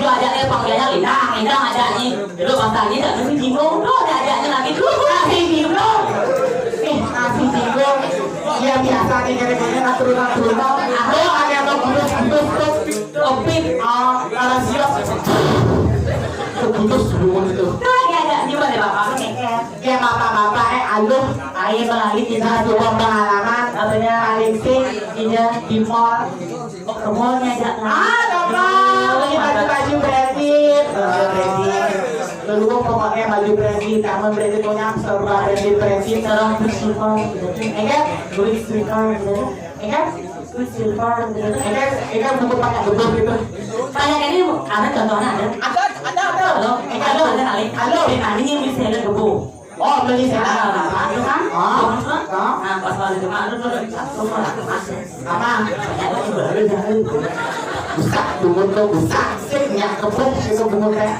Dia ajaknya panggilannya Lindang ajaknya. Dulu bantangnya tak nasi bingung. Tuh ada ajaknya lagi tuh nasi bingung. Nasi bingung. Ya biasa nih kira-kira naturun. Aduh ada mau topik. Kalau siap. Putus bingung itu. Dia ajaknya pada bapak keket. Ya bapak-bapak aluh. Ayo melalui Kita coba pengalaman. Paling sih di mall. ke mallnya ajak. Ini baju branded. Dulu pokoknya baju branded, kamu branded punya serba branded. Sekarang bersilver, Bersilver, bersilver. buku pakai betul gitu. Banyak ini ada contohnya ada. Ada. Halo, ada kali. Halo, ini yang bisa ada gebu. Oh, beli sana. Itu kan? Nah, Pas balik ke mana dulu? apa? Busak, busak. Nyak kepuk, itu bungut teh.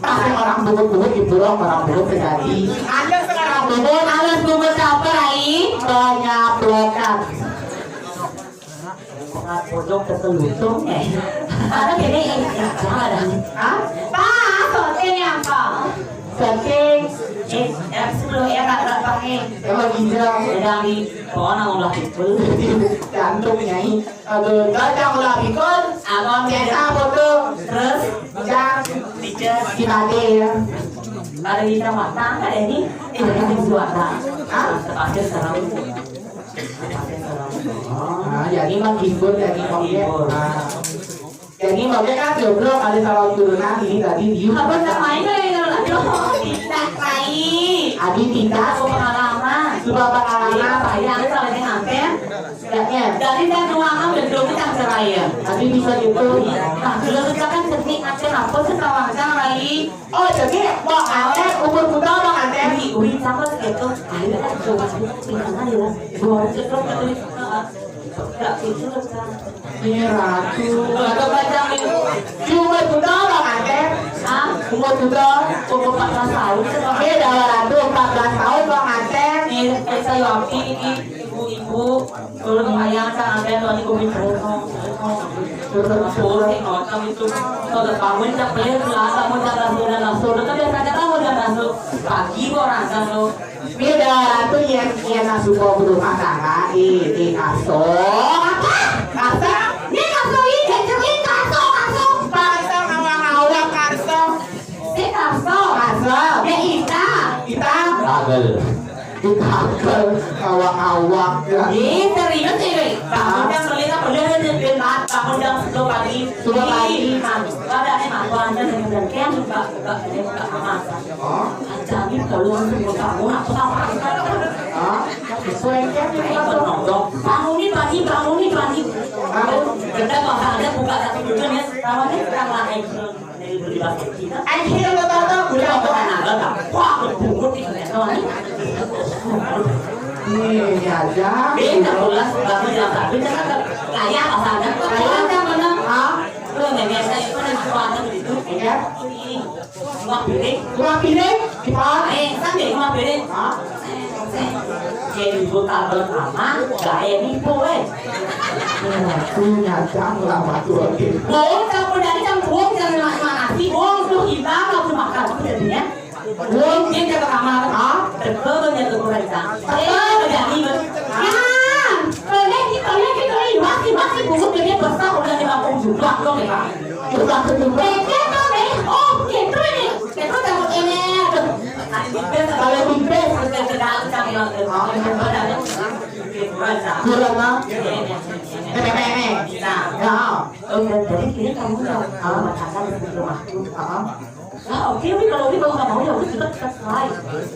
Pasti orang bungut ibu orang bungut terjadi. Ada sekarang bungut, Halo, bungut apa, Rai? banyak blokan. Pojok keselutung ada kayaknya yang ada. Hah? Pak, sorting apa? Saking Sebelum era pakai emang ginjal sedang di pohon ulah itu. jantung nyai. Aduh, jangan lah pikul. Abang Biasa foto. terus Jang dicet di mati ya. ada di Jakarta ada ini di Suwata. Terpaksa sekarang. Jadi mah hibur jadi mobil. Jadi mobil kan jomblo kali kalau turunan ini tadi di. Apa namanya itu? Aduh, tidak Rai. Adi tidak. Aku pengalaman. Sudah pengalaman. Saya sampai dengan hampir. Ya. Dari saya ruangan dan belum kita cerai ya. Adi bisa gitu. Nah, dulu kita kan ketik aceh apa sih sama Rai. Oh jadi mau ante umur muda mau ante. Uri sama gitu. Ada kan coba tinggal ya. Buat cekrok ketulis. Enggak gitu kan. Ini ratu. Atau macam itu. Umur muda mau ante. Ah, Umur muda. umur 14 tahun. Ini dah ratu 14 tahun mau ante. Ini saya waktu ini ibu-ibu kalau bayang kan ada tuan ibu minta boleh nonton itu kalau bangun tak boleh kelas kamu jangan sudah langsung itu biasanya kamu jangan langsung pagi orang kan lo Ini dah ratu yang nasuh berumah tangga. Ini kasong. Kasong. ini langsung ini jadi kasong Kasong awang-awang kasong. ini kasong Kasong. ya Ita Kita Kagel. ditangkel awak-awak ya. ini serius ini bangun yang melihat boleh dengan bangun yang sebelum pagi ada nih mantuan dan dengan kian juga masak jadi kalau untuk kamu aku tahu Selengket itu bangun nih pagi kita bakal ada buka satu tujuan ya namanya sedang lain dari berlibat kita akhirnya lo tahu udah apa kan ada wah berbungut itu nih aja beda bola baru yang satu kan kayak pasangan kayak kan mana lu nggak biasa itu kan suatu itu ya rumah piring cuma pilih kita kan deh rumah piring jadi buka pertama gaya nipu punya jam lama tuh Bố trong cô đấy trong thuốc cho nên mà nasi uống thuốc gì đó đâu cho mặc cả cái gì nhé uống nhưng cho cả mà đó được cơ bây giờ tôi lại rằng thế bây giờ đi mà rồi lên cái bác sĩ cũng không biết bớt sao rồi nhưng mà cũng chủ động không để mà chủ động từ từ về cái đó đấy ô cái tôi là một em nè kalau pimpin cái đào trong cái đó kurang lah nenek ya jadi kini kamu yang masakan di rumahku oke kalau nggak mau ya udah kita selesai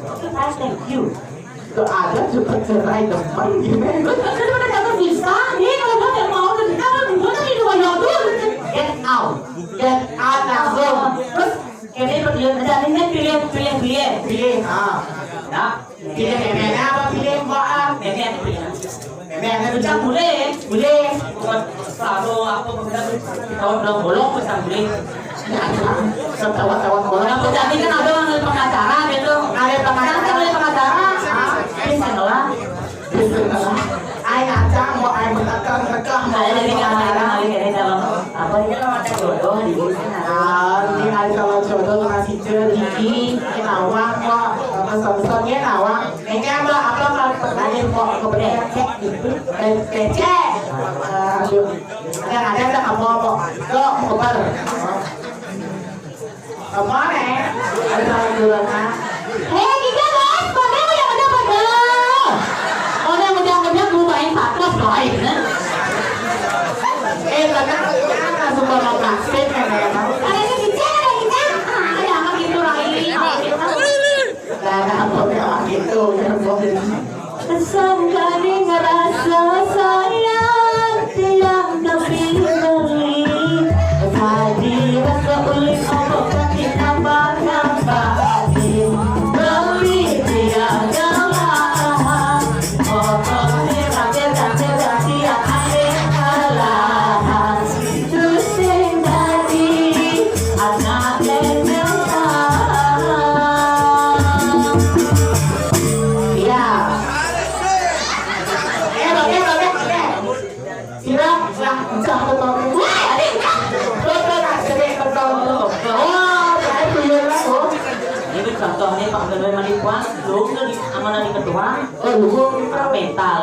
oke saya thank you ada juga cerai depan gimana kenapa kamu bisa nih kalau nggak mau kan kamu bukan di luar dulu get out langsung terus ini perjalanan pilih pilih ya pilih neneknya apa pilih mbak nenek ucap boleh selalu aku tahun belum bolong bisa boleh setawat bola aku jadi kan ada pengacara gitu ada pengacara bisa lah ayo ngacang mau ayo menakar ada dari pengacara ada dari dalam apa kabarnya kalau ada jodoh di sana. Ini hari kalau jodoh masih ceriki, ini nawang kok, besar-besarnya nawang. Ini apa pertanyaan kok kemudian cek gitu, cek. Aduh, ada kamu kok, kok kabar. Kamu nih, ada dulu kan? Hei kita guys, pada pada. Mudah gue main satu baik, kan? Karena super makasih kan ya, Ada kita. Ada apa gitu lagi? dan apa yang gitu yang boleh. Sampai ngerasa sayang tiang kepilih tadi rasa ulik obok kaki tambah beli dia galah pokoknya rakyat tiap hari kalah terus tadi anak contohnya Pak Gede Manipuan, lu di amanah di kedua, mental,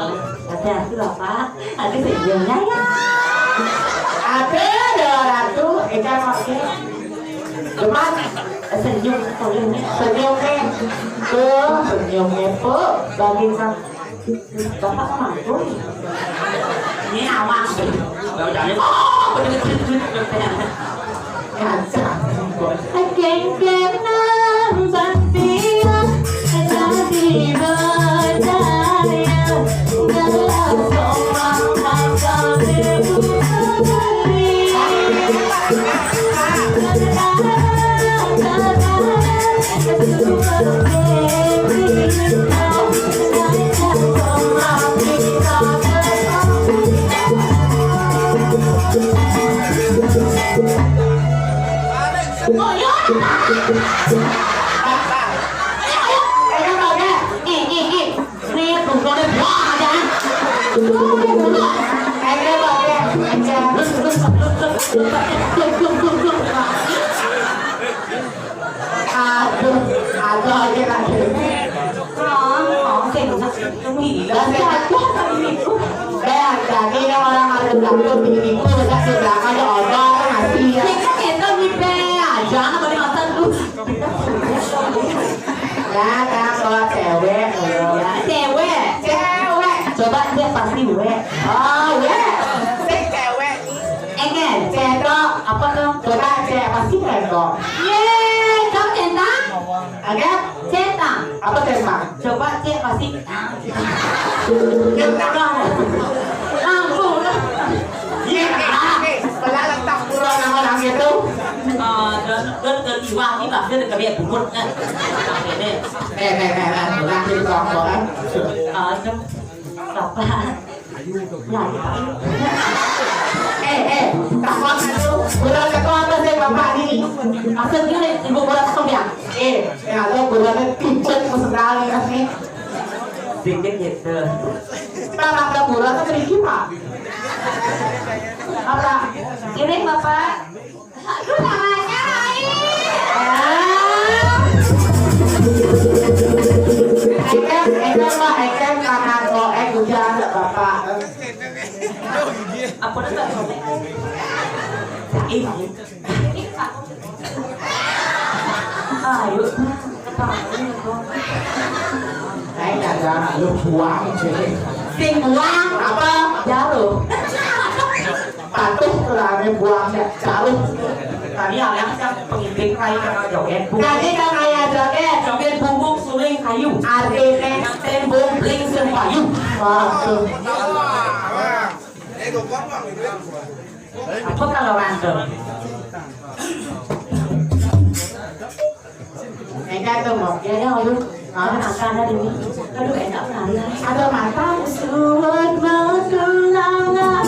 hati-hati loh Pak, nanti senyumnya ya. Ada ratu, ikan makin, cuman Senyum senyumnya, senyumnya bagi kan, bapak mampu. Ini awak, jangan geng-geng bantian jadi berdaya dalam pemandang kami jadi orang ada belakang begini tuh di belakang ada orang ngasih ya. Kita bisa aja, boleh nonton tuh. Ya kan kalau cewek, Cewek. Coba dia pasti we. oh ya, cewek, Enggak. cedok, Apa tuh? coba cewek pasti cedok, Yeay, kamu centang? agak Centang. apa tembak? Coba cek pasti. Langsung lah. Iya, pelalang tak kurang orang itu. Dan iwang ini lah, dia kerja bubut kan. Bukan di toko kan? Bapak. Takut itu, bulan itu apa sih bapak ini? Maksudnya ibu bola ya? Ada bulan itu pincet sekali kan nih. Sedikit gitu. Kita ada bulan itu sedikit pak. Apa? Ini bapak. Aduh namanya Ekem karena kok hujan bapak. apa dah tak? Ayo. Saya ada lu buang sih. Sing buang Apa? jarum. Patuh kerana buangnya jarum. Tadi yang pengimpin kayu joget. Jadi kan kayak joget. Joget bumbung suling kayu. Artinya Tembok bling sempayu. Waduh. Apa kalau random? Enggak tuh mau. Ya ya ayo. Ada makan ada ini. Aduh enak sekali. Ada mata. Surat bertulangan.